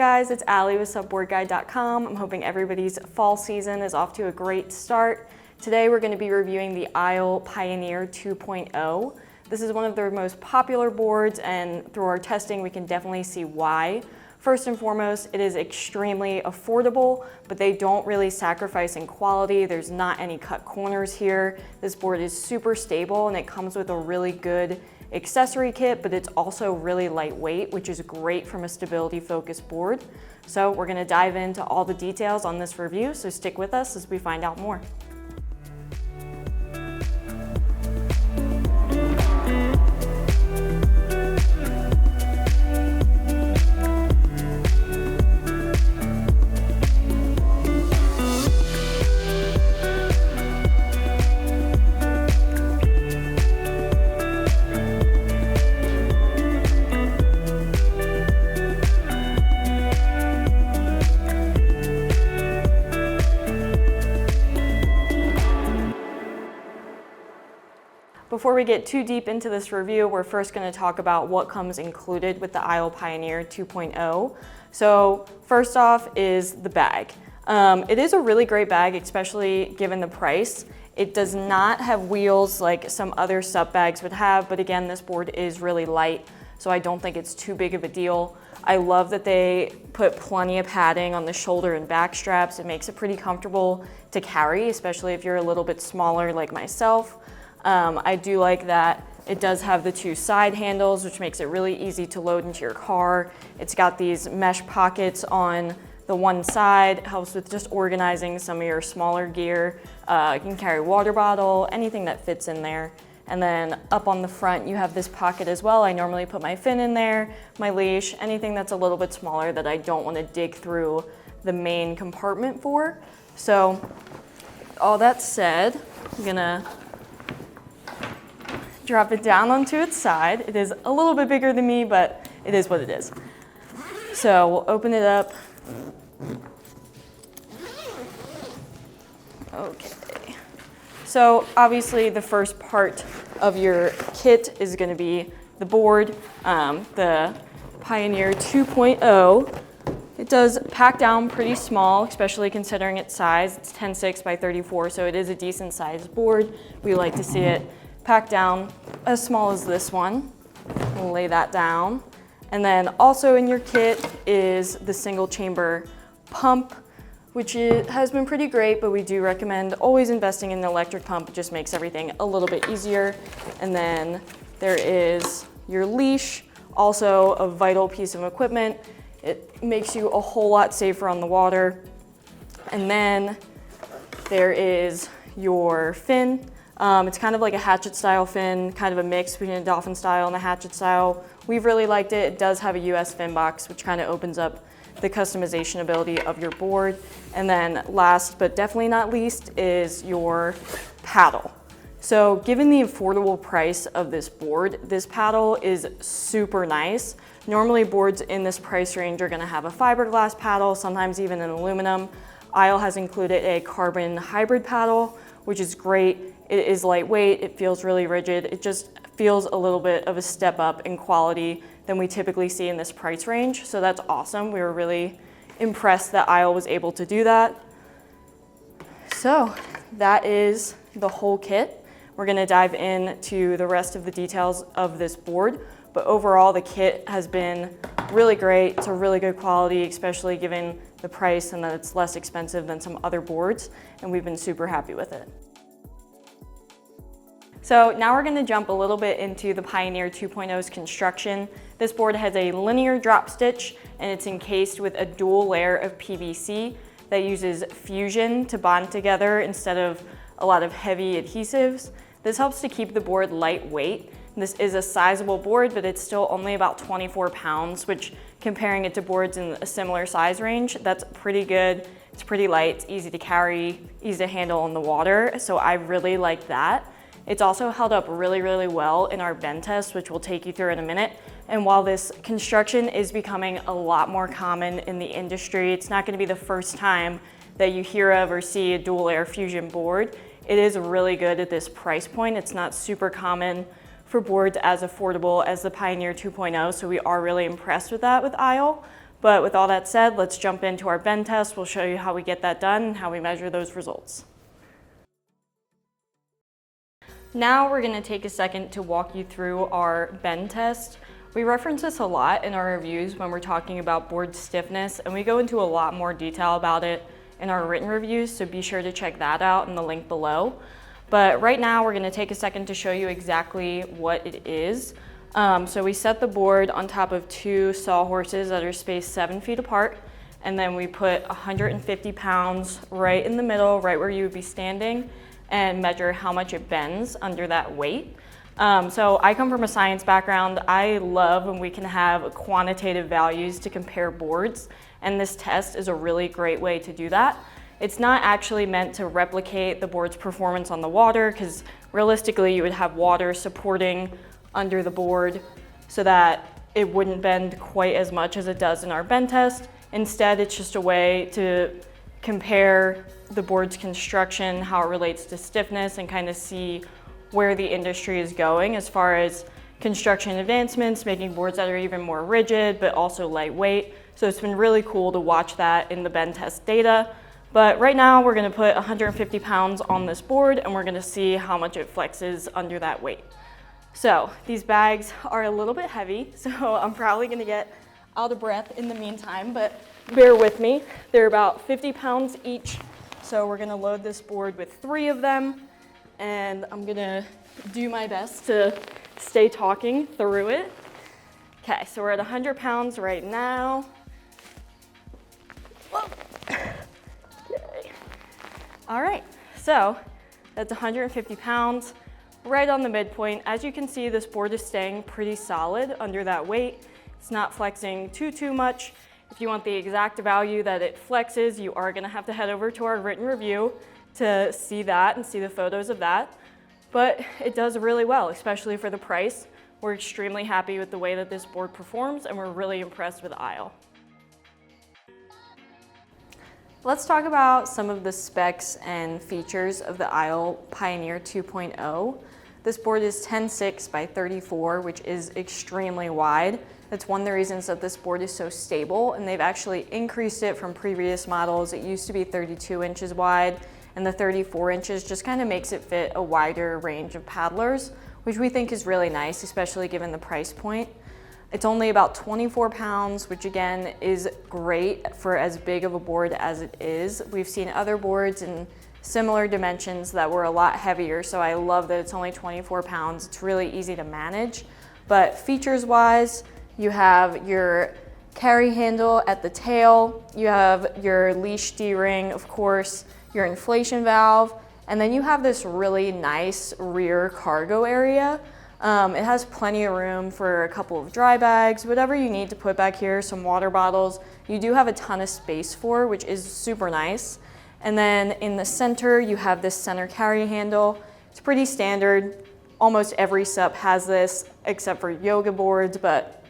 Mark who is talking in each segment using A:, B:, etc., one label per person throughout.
A: Hey guys, it's Allie with SUPboardguide.com. I'm hoping everybody's fall season is off to a great start. Today we're going to be reviewing the ISLE Pioneer 2.0. This is one of their most popular boards, and through our testing we can definitely see why. First and foremost, it is extremely affordable, but they don't really sacrifice in quality. There's not any cut corners here. This board is super stable and it comes with a really good accessory kit, but it's also really lightweight, which is great from a stability focused board. So we're gonna dive into all the details on this review, so stick with us as we find out more. Before we get too deep into this review, we're first going to talk about what comes included with the ISLE Pioneer 2.0. So first off is the bag. It is a really great bag, especially given the price. It does not have wheels like some other SUP bags would have, but again, this board is really light, so I don't think it's too big of a deal. I love that they put plenty of padding on the shoulder and back straps. It makes it pretty comfortable to carry, especially if you're a little bit smaller like myself. I do like that it does have the two side handles, which makes it really easy to load into your car. It's got these mesh pockets on the one side. It helps with just organizing some of your smaller gear. You can carry a water bottle, anything that fits in there. And then up on the front, you have this pocket as well. I normally put my fin in there, my leash, anything that's a little bit smaller that I don't want to dig through the main compartment for. So all that said, I'm gonna drop it down onto its side. It is a little bit bigger than me, but it is what it is. So we'll open it up. Okay. So obviously the first part of your kit is going to be the board, the Pioneer 2.0. It does pack down pretty small, especially considering its size. It's 10.6 by 34, so it is a decent sized board. We like to see it packed down as small as this one. We'll lay that down. And then also in your kit is the single chamber pump, which has been pretty great, but we do recommend always investing in an electric pump. It just makes everything a little bit easier. And then there is your leash, also a vital piece of equipment. It makes you a whole lot safer on the water. And then there is your fin. It's kind of like a hatchet style fin, kind of a mix between a dolphin style and a hatchet style. We've really liked it. It does have a US fin box, which kind of opens up the customization ability of your board. And then last but definitely not least is your paddle. So given the affordable price of this board, this paddle is super nice. Normally boards in this price range are gonna have a fiberglass paddle, sometimes even an aluminum. ISLE has included a carbon hybrid paddle, which is great. It is lightweight, it feels really rigid. It just feels a little bit of a step up in quality than we typically see in this price range. So that's awesome. We were really impressed that ISLE was able to do that. So that is the whole kit. We're gonna dive into the rest of the details of this board, but overall the kit has been really great. It's a really good quality, especially given the price and that it's less expensive than some other boards, and we've been super happy with it. So now we're going to jump a little bit into the Pioneer 2.0's construction. This board has a linear drop stitch and it's encased with a dual layer of PVC that uses fusion to bond together instead of a lot of heavy adhesives. This helps to keep the board lightweight. This is a sizable board, but it's still only about 24 pounds, which comparing it to boards in a similar size range, that's pretty good. It's pretty light, it's easy to carry, easy to handle in the water. So I really like that. It's also held up really, really well in our bend test, which we'll take you through in a minute. And while this construction is becoming a lot more common in the industry, it's not going to be the first time that you hear of or see a dual layer fusion board. It is really good at this price point. It's not super common for boards as affordable as the Pioneer 2.0, so we are really impressed with that with ISLE. But with all that said, let's jump into our bend test. We'll show you how we get that done and how we measure those results. Now we're gonna take a second to walk you through our bend test. We reference this a lot in our reviews when we're talking about board stiffness, and we go into a lot more detail about it in our written reviews, so be sure to check that out in the link below. But right now we're gonna take a second to show you exactly what it is. So we set the board on top of 2 sawhorses that are spaced 7 feet apart, and then we put 150 pounds right in the middle, right where you would be standing, and measure how much it bends under that weight. So I come from a science background. I love when we can have quantitative values to compare boards, and this test is a really great way to do that. It's not actually meant to replicate the board's performance on the water, because realistically you would have water supporting under the board so that it wouldn't bend quite as much as it does in our bend test. Instead, it's just a way to compare the board's construction, how it relates to stiffness, and kind of see where the industry is going as far as construction advancements, making boards that are even more rigid but also lightweight. So it's been really cool to watch that in the bend test data. But right now we're gonna put 150 pounds on this board, and we're gonna see how much it flexes under that weight. So these bags are a little bit heavy, so I'm probably gonna get out of breath in the meantime, but bear with me. They're about 50 pounds each. So we're gonna load this board with 3 of them, and I'm gonna do my best to stay talking through it. Okay, so we're at 100 pounds right now. Whoa. Okay. All right, so that's 150 pounds. Right on the midpoint. As you can see, this board is staying pretty solid under that weight. It's not flexing too much. If you want the exact value that it flexes, you are gonna have to head over to our written review to see that and see the photos of that. But it does really well, especially for the price. We're extremely happy with the way that this board performs, and we're really impressed with Isle. Let's talk about some of the specs and features of the Isle Pioneer 2.0. This board is 10.6 by 34, which is extremely wide. That's one of the reasons that this board is so stable, and they've actually increased it from previous models. It used to be 32 inches wide, and the 34 inches just kind of makes it fit a wider range of paddlers, which we think is really nice, especially given the price point. It's only about 24 pounds, which again is great for as big of a board as it is. We've seen other boards in similar dimensions that were a lot heavier, so I love that it's only 24 pounds. It's really easy to manage. But features-wise, you have your carry handle at the tail, you have your leash D-ring, of course, your inflation valve, and then you have this really nice rear cargo area. It has plenty of room for a couple of dry bags, whatever you need to put back here, some water bottles. You do have a ton of space for, which is super nice. And then in the center, you have this center carry handle. It's pretty standard. Almost every SUP has this, except for yoga boards, but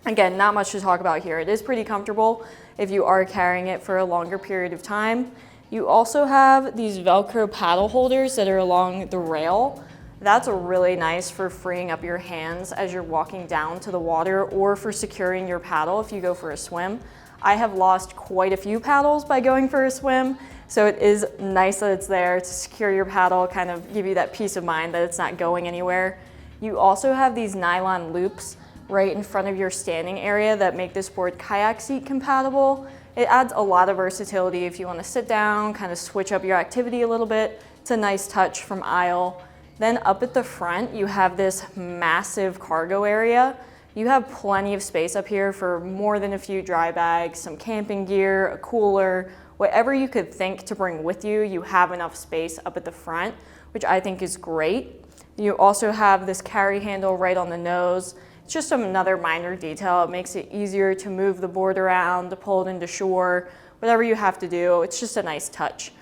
A: again, not much to talk about here. It is pretty comfortable if you are carrying it for a longer period of time. You also have these Velcro paddle holders that are along the rail. That's really nice for freeing up your hands as you're walking down to the water, or for securing your paddle if you go for a swim. I have lost quite a few paddles by going for a swim, so it is nice that it's there to secure your paddle, kind of give you that peace of mind that it's not going anywhere. You also have these nylon loops right in front of your standing area that make this board kayak seat compatible. It adds a lot of versatility if you want to sit down, kind of switch up your activity a little bit. It's a nice touch from Isle. Then up at the front, you have this massive cargo area. You have plenty of space up here for more than a few dry bags, some camping gear, a cooler, whatever you could think to bring with you, you have enough space up at the front, which I think is great. You also have this carry handle right on the nose. It's just another minor detail. It makes it easier to move the board around, to pull it into shore, whatever you have to do. It's just a nice touch.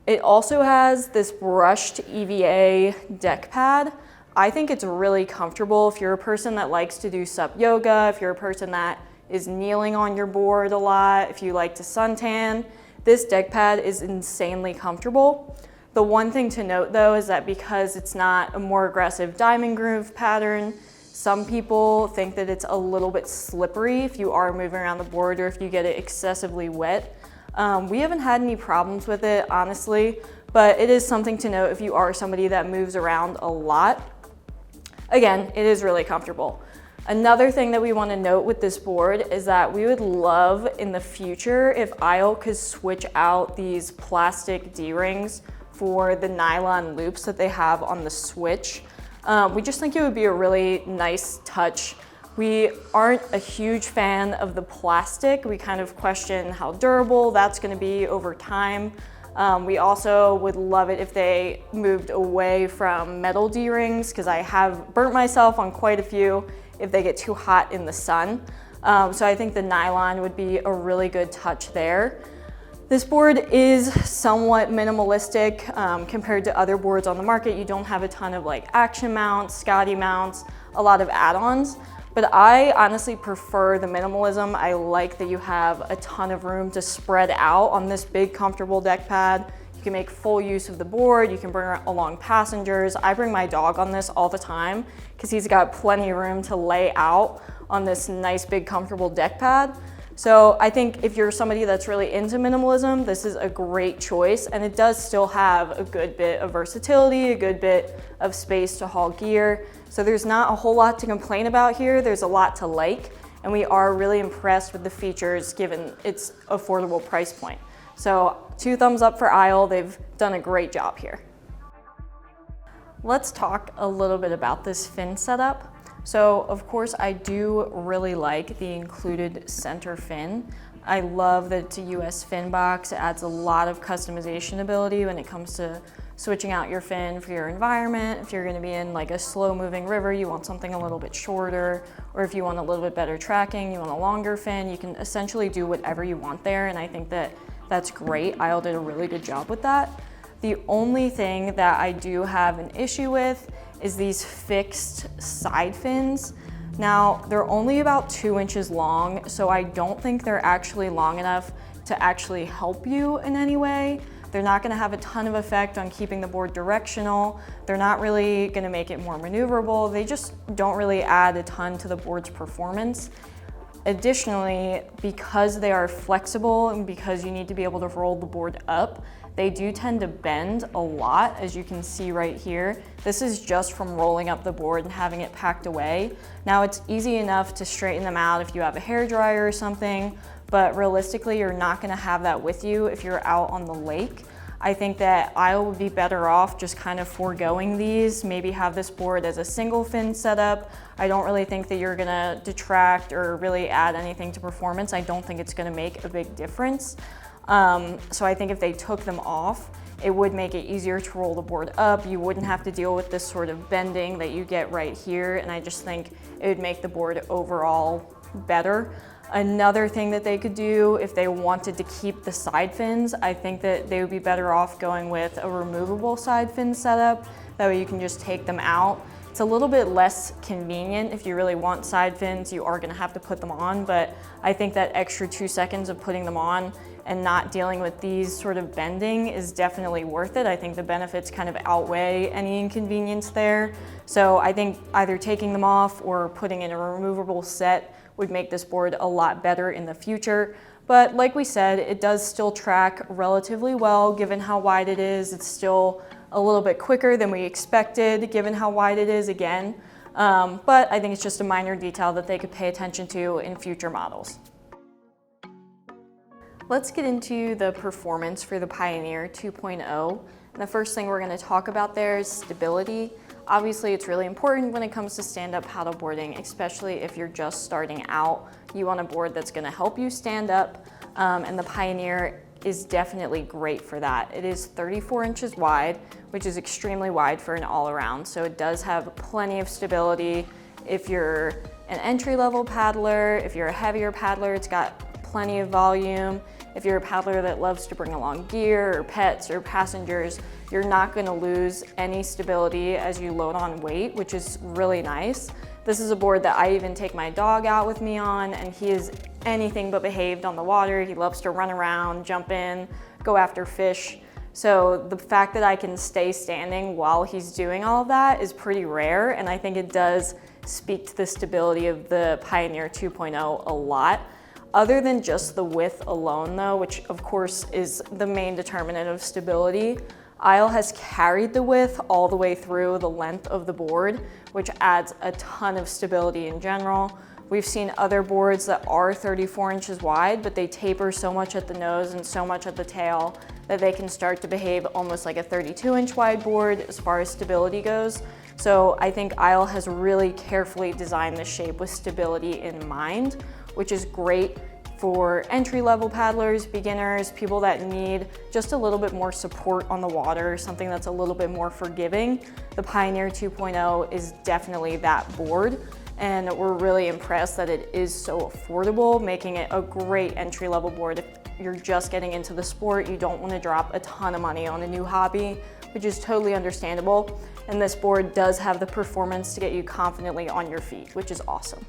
A: It also has this brushed EVA deck pad. I think it's really comfortable if you're a person that likes to do SUP yoga, if you're a person that is kneeling on your board a lot, if you like to suntan. This deck pad is insanely comfortable. The one thing to note though is that because it's not a more aggressive diamond groove pattern, Some people think that it's a little bit slippery if you are moving around the board or if you get it excessively wet. We haven't had any problems with it, honestly, but it is something to note if you are somebody that moves around a lot. Again, it is really comfortable. Another thing that we want to note with this board is that we would love in the future if Isle could switch out these plastic D-rings for the nylon loops that they have on the switch. We just think it would be a really nice touch. We aren't a huge fan of the plastic. We kind of question how durable that's going to be over time. We also would love it if they moved away from metal D-rings, because I have burnt myself on quite a few if they get too hot in the sun. So I think the nylon would be a really good touch there. This board is somewhat minimalistic compared to other boards on the market. You don't have a ton of like action mounts, Scotty mounts, a lot of add-ons, but I honestly prefer the minimalism. I like that you have a ton of room to spread out on this big comfortable deck pad. You can make full use of the board. You can bring along passengers. I bring my dog on this all the time because he's got plenty of room to lay out on this nice big comfortable deck pad. So I think if you're somebody that's really into minimalism, this is a great choice, and it does still have a good bit of versatility, a good bit of space to haul gear. So there's not a whole lot to complain about here. There's a lot to like, and we are really impressed with the features given its affordable price point. So 2 thumbs up for Isle. They've done a great job here. Let's talk a little bit about this fin setup. So of course I do really like the included center fin. I love that it's a US fin box. It adds a lot of customization ability when it comes to switching out your fin for your environment. If you're gonna be in like a slow moving river, you want something a little bit shorter, or if you want a little bit better tracking, you want a longer fin, you can essentially do whatever you want there, and I think that that's great. Isle did a really good job with that. The only thing that I do have an issue with is these fixed side fins. Now, they're only about 2 inches long, so I don't think they're actually long enough to actually help you in any way. They're not gonna have a ton of effect on keeping the board directional. They're not really gonna make it more maneuverable. They just don't really add a ton to the board's performance. Additionally, because they are flexible and because you need to be able to roll the board up, they do tend to bend a lot, as you can see right here. This is just from rolling up the board and having it packed away. Now, it's easy enough to straighten them out if you have a hairdryer or something, but realistically, you're not gonna have that with you if you're out on the lake. I think that Isle would be better off just kind of foregoing these, maybe have this board as a single fin setup. I don't really think that you're gonna detract or really add anything to performance. I don't think it's gonna make a big difference. So I think if they took them off, it would make it easier to roll the board up. You wouldn't have to deal with this sort of bending that you get right here, and I just think it would make the board overall better. Another thing that they could do if they wanted to keep the side fins, I think that they would be better off going with a removable side fin setup. That way you can just take them out. It's a little bit less convenient. If you really want side fins, you are gonna have to put them on, but I think that extra 2 seconds of putting them on and not dealing with these sort of bending is definitely worth it. I think the benefits kind of outweigh any inconvenience there. So I think either taking them off or putting in a removable set would make this board a lot better in the future. But like we said, it does still track relatively well given how wide it is. It's still a little bit quicker than we expected given how wide it is again. But I think it's just a minor detail that they could pay attention to in future models. Let's get into the performance for the Pioneer 2.0. And the first thing we're going to talk about there is stability. Obviously, it's really important when it comes to stand-up paddleboarding, especially if you're just starting out. You want a board that's going to help you stand up, and the Pioneer is definitely great for that. It is 34 inches wide, which is extremely wide for an all-around, so it does have plenty of stability. If you're an entry-level paddler, if you're a heavier paddler, it's got plenty of volume. If you're a paddler that loves to bring along gear or pets or passengers, you're not going to lose any stability as you load on weight, which is really nice. This is a board that I even take my dog out with me on, and he is anything but behaved on the water. He loves to run around, jump in, go after fish. So the fact that I can stay standing while he's doing all of that is pretty rare, and I think it does speak to the stability of the Pioneer 2.0 a lot. Other than just the width alone though, which of course is the main determinant of stability, Isle has carried the width all the way through the length of the board, which adds a ton of stability in general. We've seen other boards that are 34 inches wide, but they taper so much at the nose and so much at the tail that they can start to behave almost like a 32-inch wide board as far as stability goes. So I think Isle has really carefully designed the shape with stability in mind, which is great for entry-level paddlers, beginners, people that need just a little bit more support on the water, something that's a little bit more forgiving. The Pioneer 2.0 is definitely that board, and we're really impressed that it is so affordable, making it a great entry-level board. If you're just getting into the sport, you don't want to drop a ton of money on a new hobby, which is totally understandable. And this board does have the performance to get you confidently on your feet, which is awesome.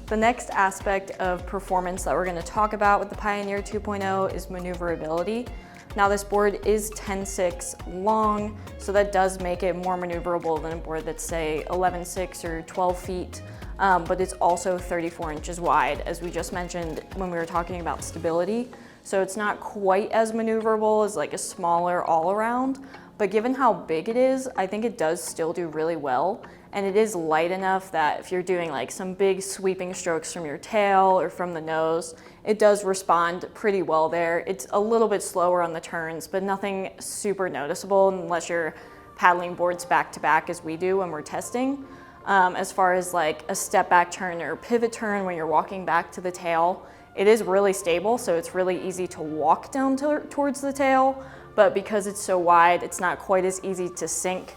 A: The next aspect of performance that we're going to talk about with the Pioneer 2.0 is maneuverability. Now this board is 10.6 long, so that does make it more maneuverable than a board that's say 11.6 or 12 feet, but it's also 34 inches wide, as we just mentioned when we were talking about stability. So it's not quite as maneuverable as like a smaller all-around, but given how big it is, I think it does still do really well. And it is light enough that if you're doing like some big sweeping strokes from your tail or from the nose, it does respond pretty well there. It's a little bit slower on the turns, but nothing super noticeable unless you're paddling boards back to back as we do when we're testing. As far as like a step back turn or pivot turn when you're walking back to the tail, it is really stable, so it's really easy to walk down towards the tail, but because it's so wide, it's not quite as easy to sink.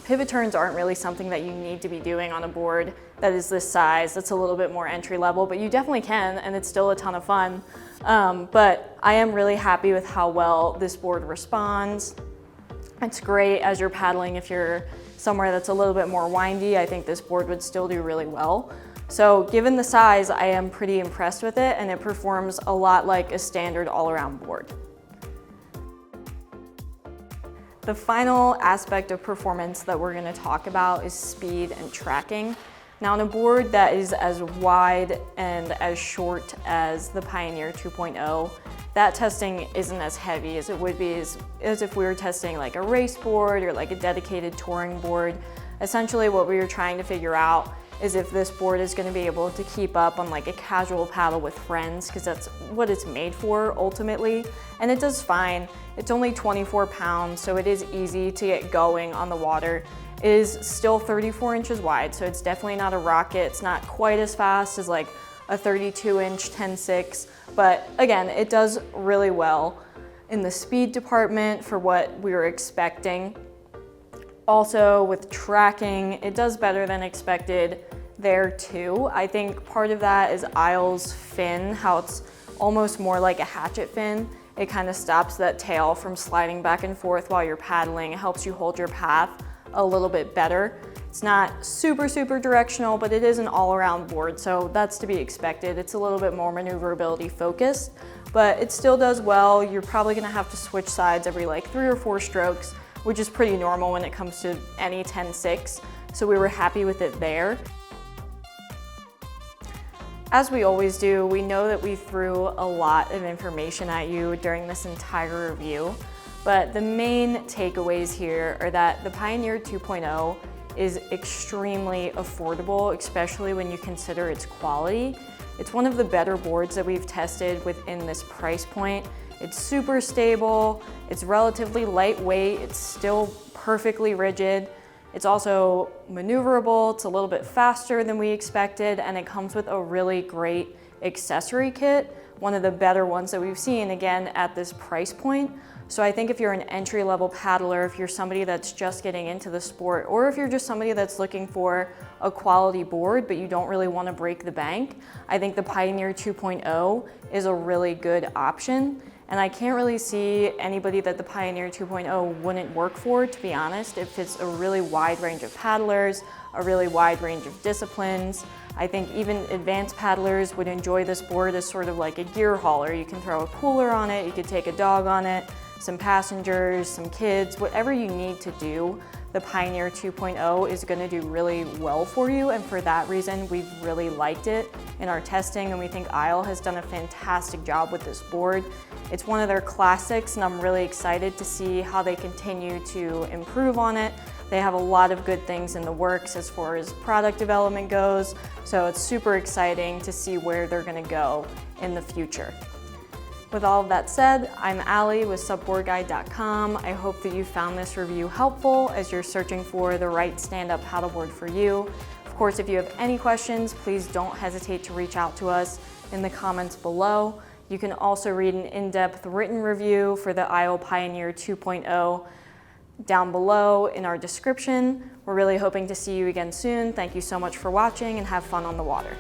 A: Pivot turns aren't really something that you need to be doing on a board that is this size. That's a little bit more entry level, but you definitely can, and it's still a ton of fun. But I am really happy with how well this board responds. It's great as you're paddling. If you're somewhere that's a little bit more windy, I think this board would still do really well. So given the size, I am pretty impressed with it, and it performs a lot like a standard all-around board. The final aspect of performance that we're going to talk about is speed and tracking. Now on a board that is as wide and as short as the Pioneer 2.0, that testing isn't as heavy as it would be as if we were testing like a race board or like a dedicated touring board. Essentially what we were trying to figure out is if this board is going to be able to keep up on like a casual paddle with friends, because that's what it's made for ultimately. And it does fine. It's only 24 pounds, so it is easy to get going on the water. It is still 34 inches wide, so it's definitely not a rocket. It's not quite as fast as like a 32-inch 10.6, but again, it does really well in the speed department for what we were expecting. Also with tracking, it does better than expected there too. I think part of that is Isle's fin, how it's almost more like a hatchet fin. It kind of stops that tail from sliding back and forth while you're paddling. It helps you hold your path a little bit better. It's not super directional, but it is an all-around board, so that's to be expected. It's a little bit more maneuverability focused, but it still does well. You're probably gonna have to switch sides every like 3 or 4 strokes, which is pretty normal when it comes to any 10.6, so we were happy with it there. As we always do, we know that we threw a lot of information at you during this entire review, but the main takeaways here are that the Pioneer 2.0 is extremely affordable, especially when you consider its quality. It's one of the better boards that we've tested within this price point. It's super stable, it's relatively lightweight, it's still perfectly rigid. It's also maneuverable, it's a little bit faster than we expected, and it comes with a really great accessory kit, one of the better ones that we've seen, again, at this price point. So I think if you're an entry-level paddler, if you're somebody that's just getting into the sport, or if you're just somebody that's looking for a quality board, but you don't really want to break the bank, I think the Pioneer 2.0 is a really good option. And I can't really see anybody that the Pioneer 2.0 wouldn't work for, to be honest. It fits a really wide range of paddlers, a really wide range of disciplines. I think even advanced paddlers would enjoy this board as sort of like a gear hauler. You can throw a cooler on it, you could take a dog on it, some passengers, some kids, whatever you need to do the Pioneer 2.0 is going to do really well for you, and for that reason we've really liked it in our testing, and we think Isle has done a fantastic job with this board. It's one of their classics, and I'm really excited to see how they continue to improve on it. They have a lot of good things in the works as far as product development goes, so it's super exciting to see where they're going to go in the future. With all of that said, I'm Allie with SUPboardguide.com. I hope that you found this review helpful as you're searching for the right stand-up paddleboard for you. Of course, if you have any questions, please don't hesitate to reach out to us in the comments below. You can also read an in-depth written review for the Isle Pioneer 2.0 down below in our description. We're really hoping to see you again soon. Thank you so much for watching, and have fun on the water.